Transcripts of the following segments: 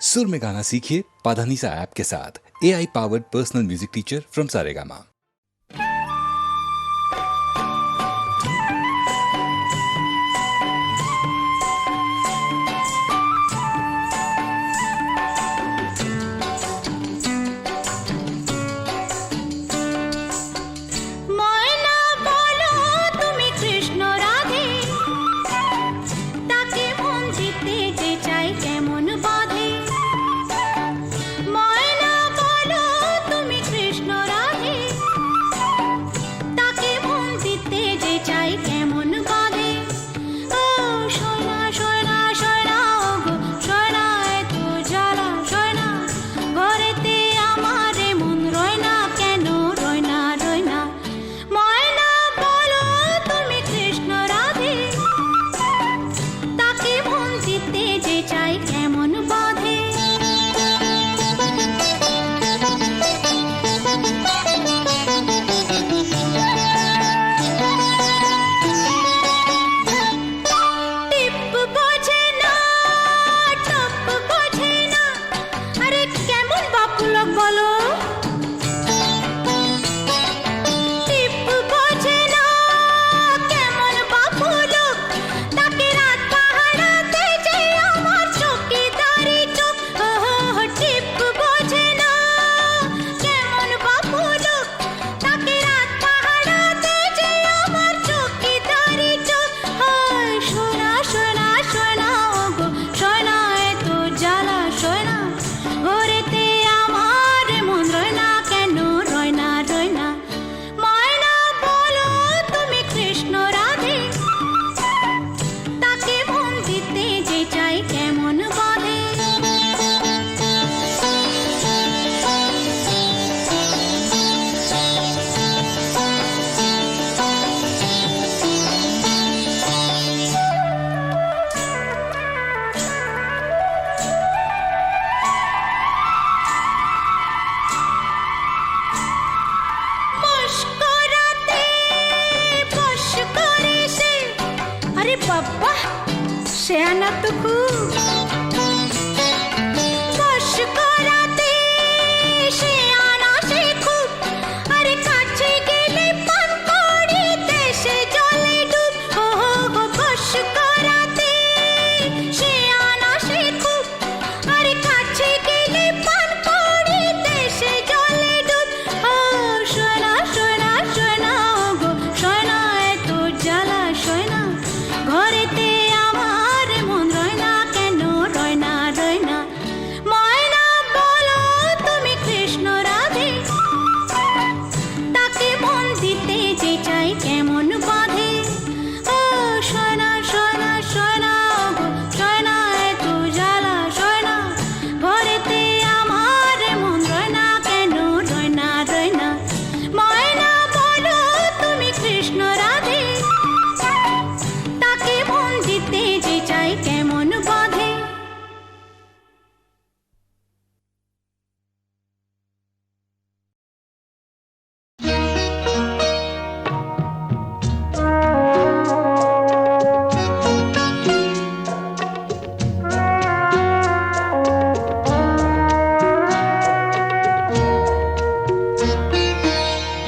सुर में गाना सीखिए पाधानीसा ऐप के साथ। AI powered personal music teacher from Saregama.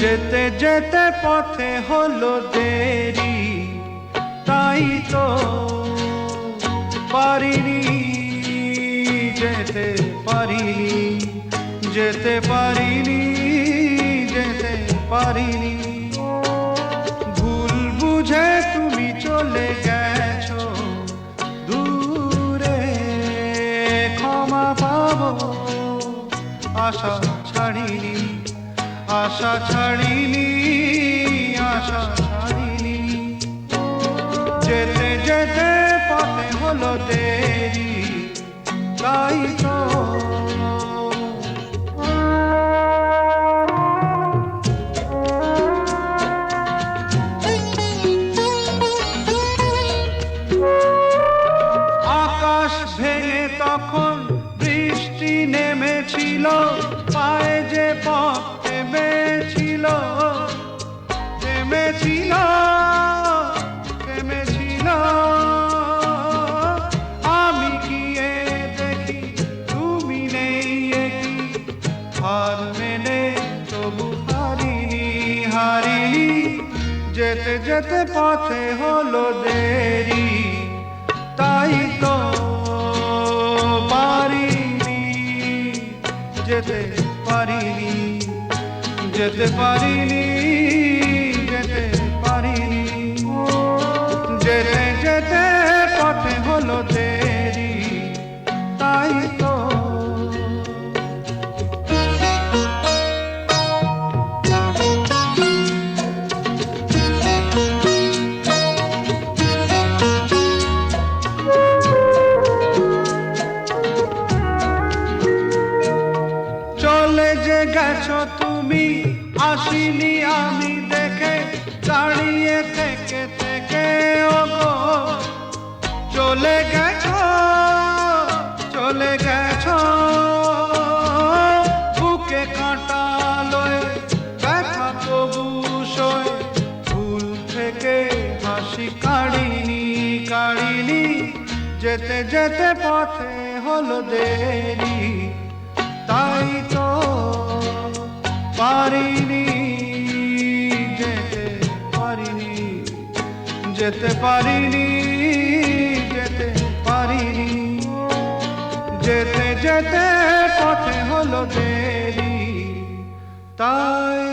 যেতে যেতে পথে হলো দেরি, তাই তো পারিনি যেতে পারিনি, যেতে পারিনি, যেতে পারিনি। ভুল বুঝে তুমি চলে গেছো দূরে, ক্ষমা পাবো আশা ছাড়িনি, আশা ছাড়িনি, আশা ছাড়িনি। যেতে যেতে পথে হলো দেরি, তাই তো আকাশ ভেঙে তখন বৃষ্টি নেমেছিল, পায়ে যে পথ থেমেছিল, থেমেছিল, থেমেছিল। আমি গিয়ে দেখি যেতে যেতে পথে হলো দেরি, তাই তো পারিনি, যেতে পারিনি, যেতে পারিনি, যেতে পারিনি। যেতে যেতে পথে হলো দেরি, তাই তো। চলে যে গেছো তুমি, আসিনি আমি দেখে, দাঁড়িয়ে থেকে থেকে ওগো। চলে গেছো, চলে গেছো, বুকে কাঁটা লয়ে ব্যথা তবু সয়ে, ভুল থেকে হাসি কাড়িনি, কাড়িনি। যেতে যেতে পথে হলো দেরি, তাই তো পারিনি, যেতে পারিনি, যেতে পারিনি, যেতে পারিনি। যেতে যেতে পথে হলো দেরি, তাই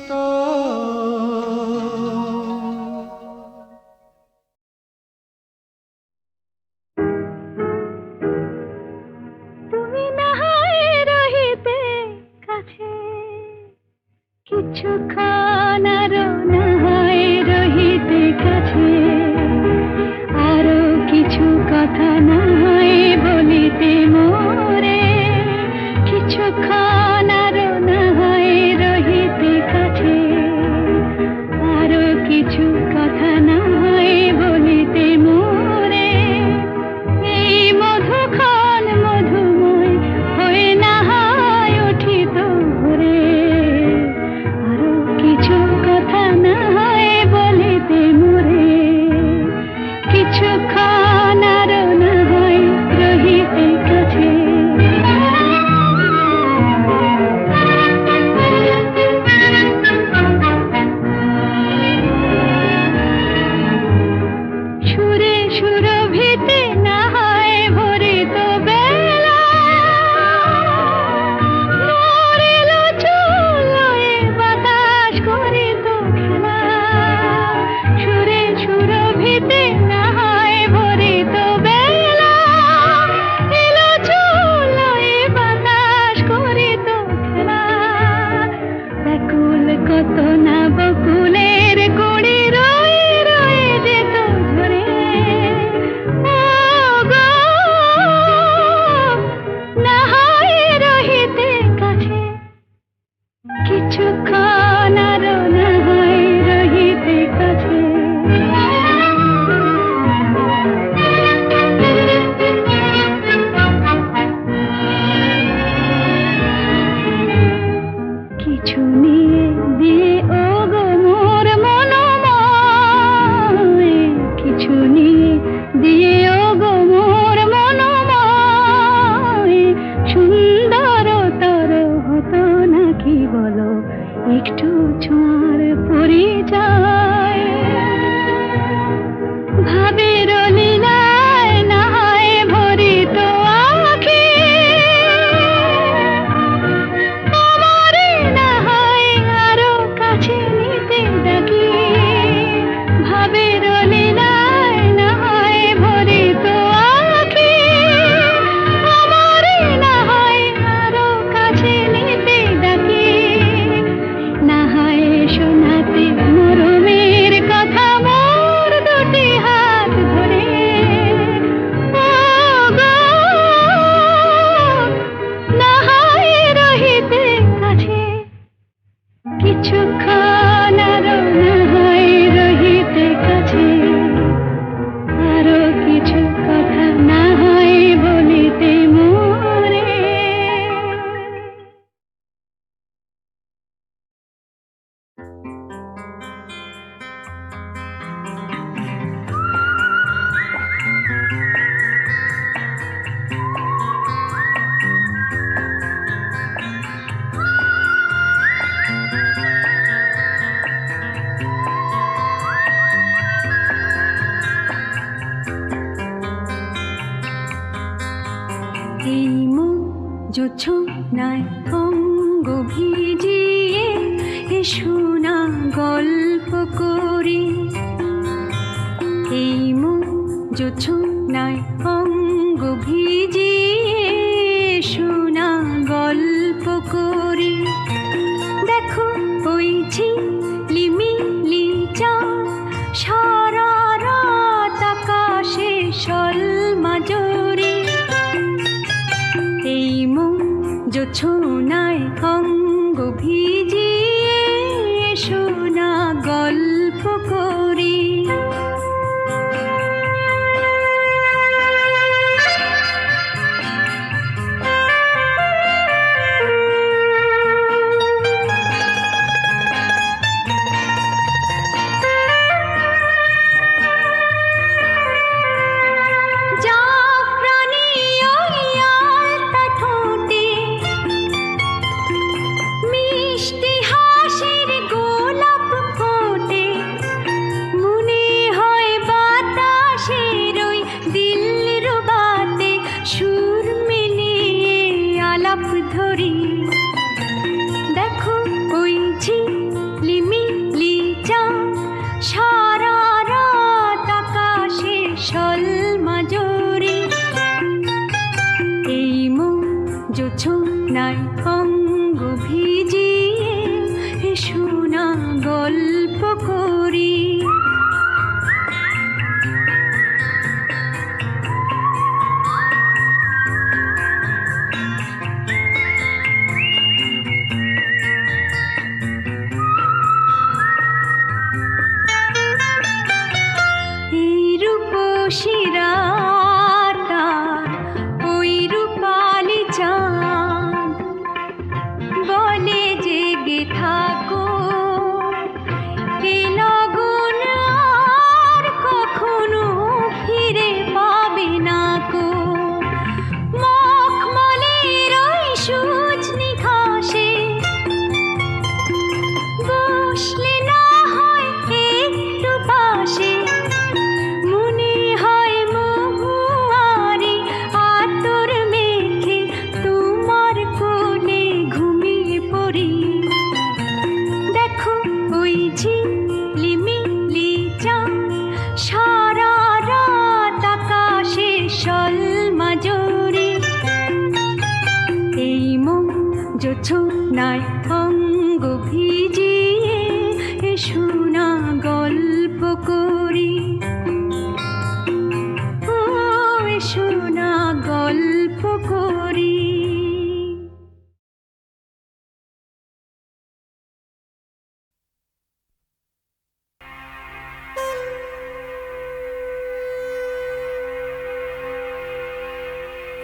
তো। কিছুক্ষণ আরো না হয় রহিতে কাছে, আরো কিছু কথা না হয় বলিতে মোরে। কিছুক্ষণ আরো না হয় রহিতে কাছে, আরো কিছু কথা না হয় বলিতে মোরে। এই মধুক্ষণ মধুময় হয়ে না হয় উঠিত ভোরে, কিছু কথা না হয় বলিতে মোরে। কিছুক্ষণ আরো না হয় রহিতে কাছে। সুরে সুরভিতে না হয় ভরিত বেলা, মরিল চুলোয় বাতাস করিত খেলা। সুরে সুরভিতে না হয় ভরিত বেলা, এলো চুলোয় বাতাস করিত খেলা। ব্যাকুল কত না বকুলের কুড়ি রয়ে রয়ে যেত ঝরে। ও গো, না হয় রহিতে কাছে। কিছুক্ষণ আরো না হয় রহিতে কাছে। কিছু নিয়ে দিয়ে ও গো মোর মনোময়, কিছু নিয়ে দিয়ে ও গো মোর মনোময়। সুন্দরতর হতো নাকি বলো একটু ছোঁয়ার পরিচয়। ভাবের লীলায় না হয় ভরিত আঁখি, আমারে না হয় আরো কাছে নিতে ডাকি। ভাবের লীলায় না হয় ভরিত আঁখি, আমারে না হয় আরো কাছে নিতে ডাকি। না হয় শোনাতে মরমে এই মুখ জোছনায় অঙ্গ ভিজিয়ে এসো না গল্প করি। এই মুখ জোছনায় অঙ্গ ভিজিয়ে এসো না গল্প করি। দেখো ওই ঝিলিমিলি চাঁদ সারা রাত আকাশে সলমাজরি। এই মুখ জোছনায় অঙ্গ ভিজিয়ে এসো না গল্প করি। দেখো ওই ঝিলিমিলি চাঁদ সারা রাত আকাশে সলমাজরি। এই মুখ জোছনায় অঙ্গ ভিজিয়ে এসো না গল্প করি। শিরাটা ওই রূপালি চাঁদ বলে জেগে থাকো, এ লগন আর কখনো ফিরে পাবে না কো। মখমলের ওই সজনি ঘাসে বসলে না হয় একটু পাশে, ঝিলিমিলি চাঁদ সারা রাত আকাশে সলমাজরি। এই মুখ জোছনায় অঙ্গ ভিজিয়ে এসো না গল্প করি। ও এসো না গল্প করি।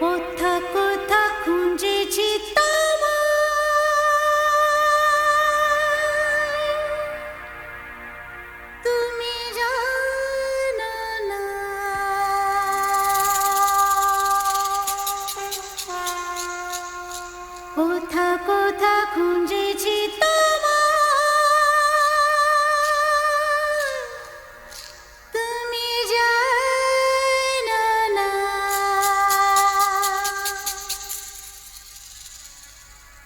কোথা কোথা খুঁজেছি তোমায়, তুমি জানো না। কোথা কোথা খুঁজেছি তোমায়, তুমি জানো না।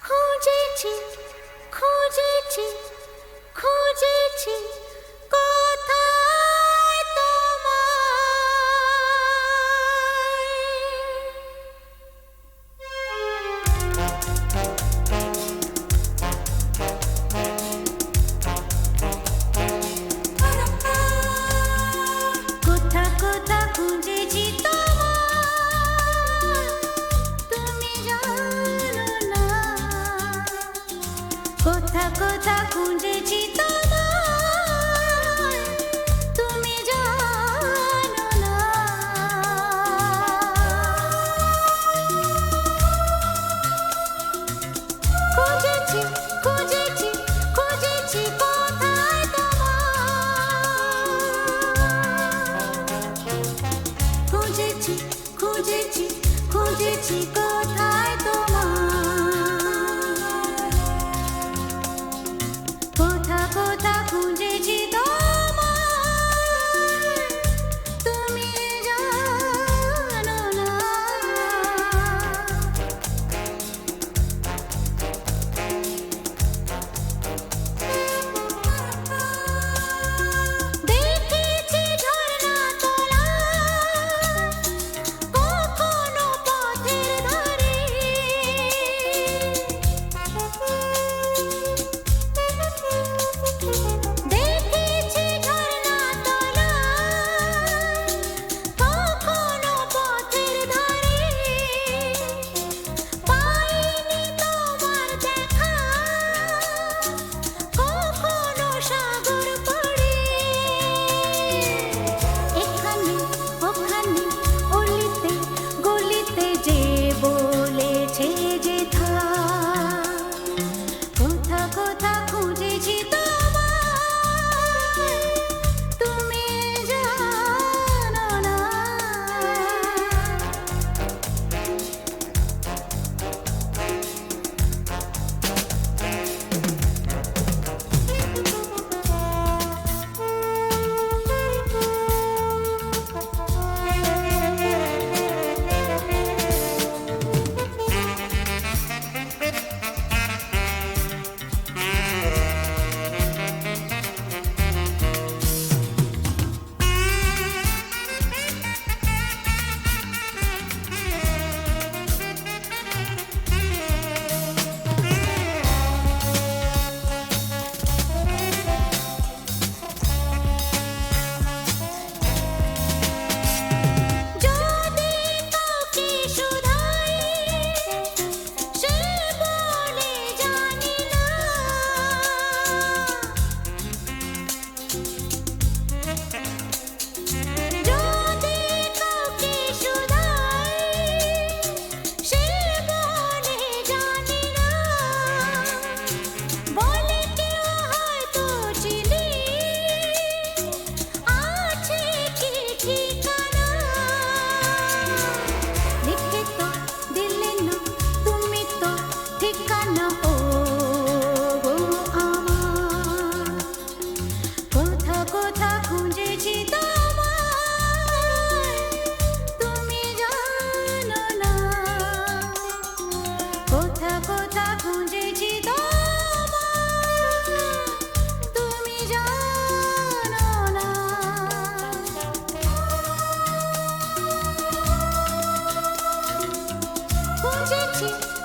খুঁজেছি খুঁজেছি খুঁজেছি কোথায় তোমায়।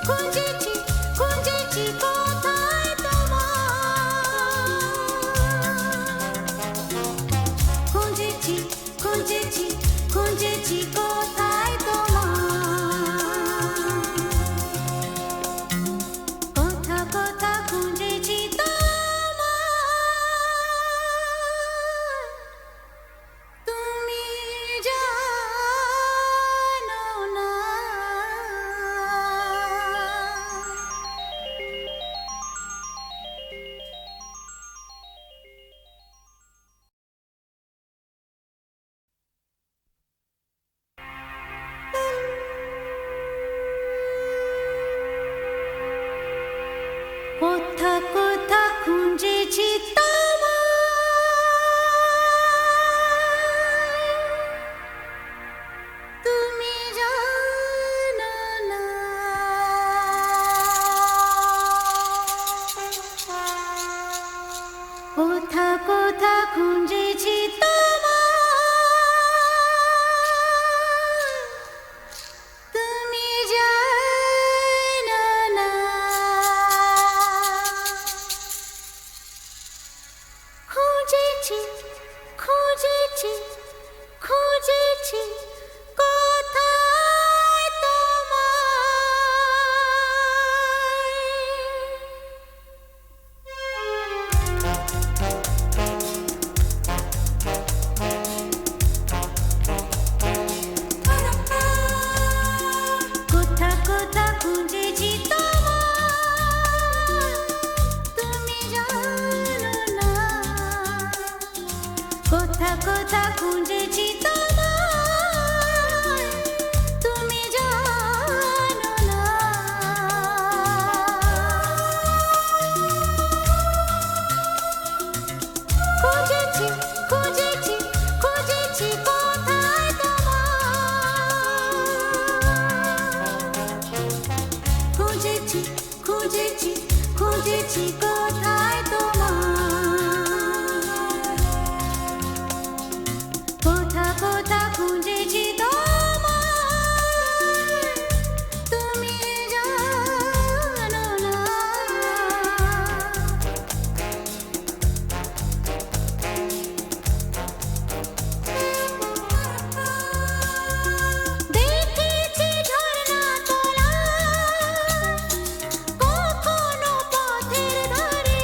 খুঁজেছি খুঁজেছি কোথায় তোমার খুঁজেছি খুঁজেছি খুঁজেছি কোথায় তোমার কোথা কোথা খুঁজেছি তোমার তুমি জানো না কোথা কোথা খুঁজেছি তোমায় তুমি জানো না কোথা কোথা খুঁজেছি তোমায় তুমি জানো না খুঁজেছি খুঁজেছি খুঁজেছি কোথায় তোমায় কোথা কোথা খুঁজেছি তোমায় তুমি জানো না কোথা কোথা খুঁজেছি তোমায় তুমি জানো না খুঁজেছি খুঁজেছি খুঁজেছি কোথায় তোমার খুঁজেছি খুঁজেছি খুঁজেছি কোথায় তোমার কোথা কোথা খুঁজেছি তোমায় তুমি জানো না দেখেছি ঝর্ণা তোলা কখনো পথের ধারে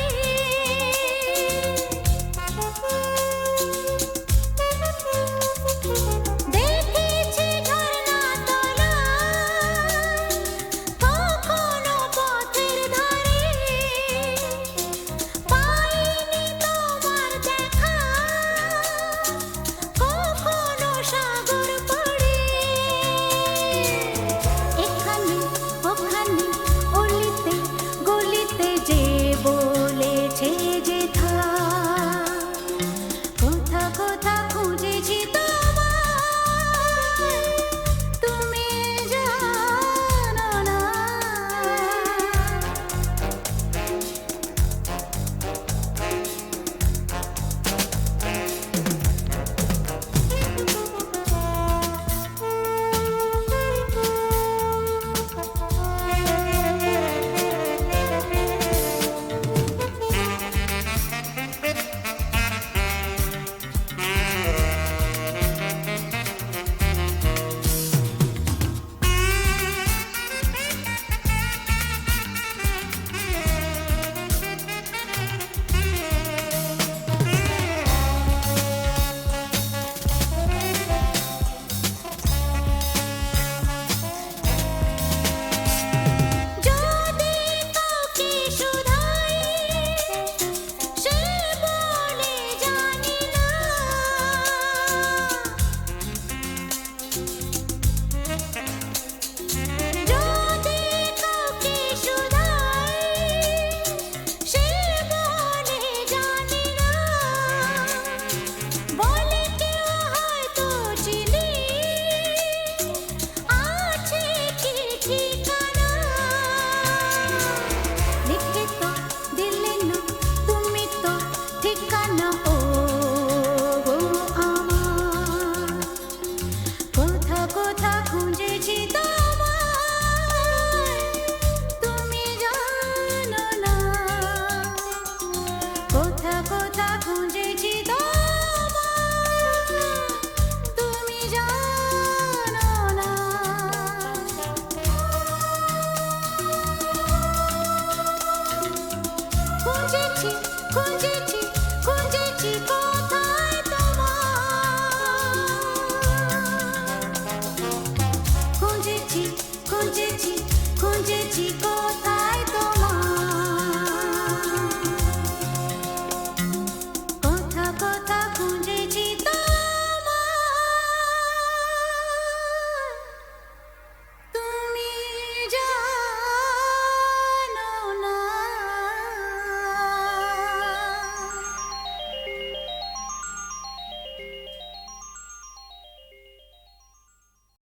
খুঁজেছি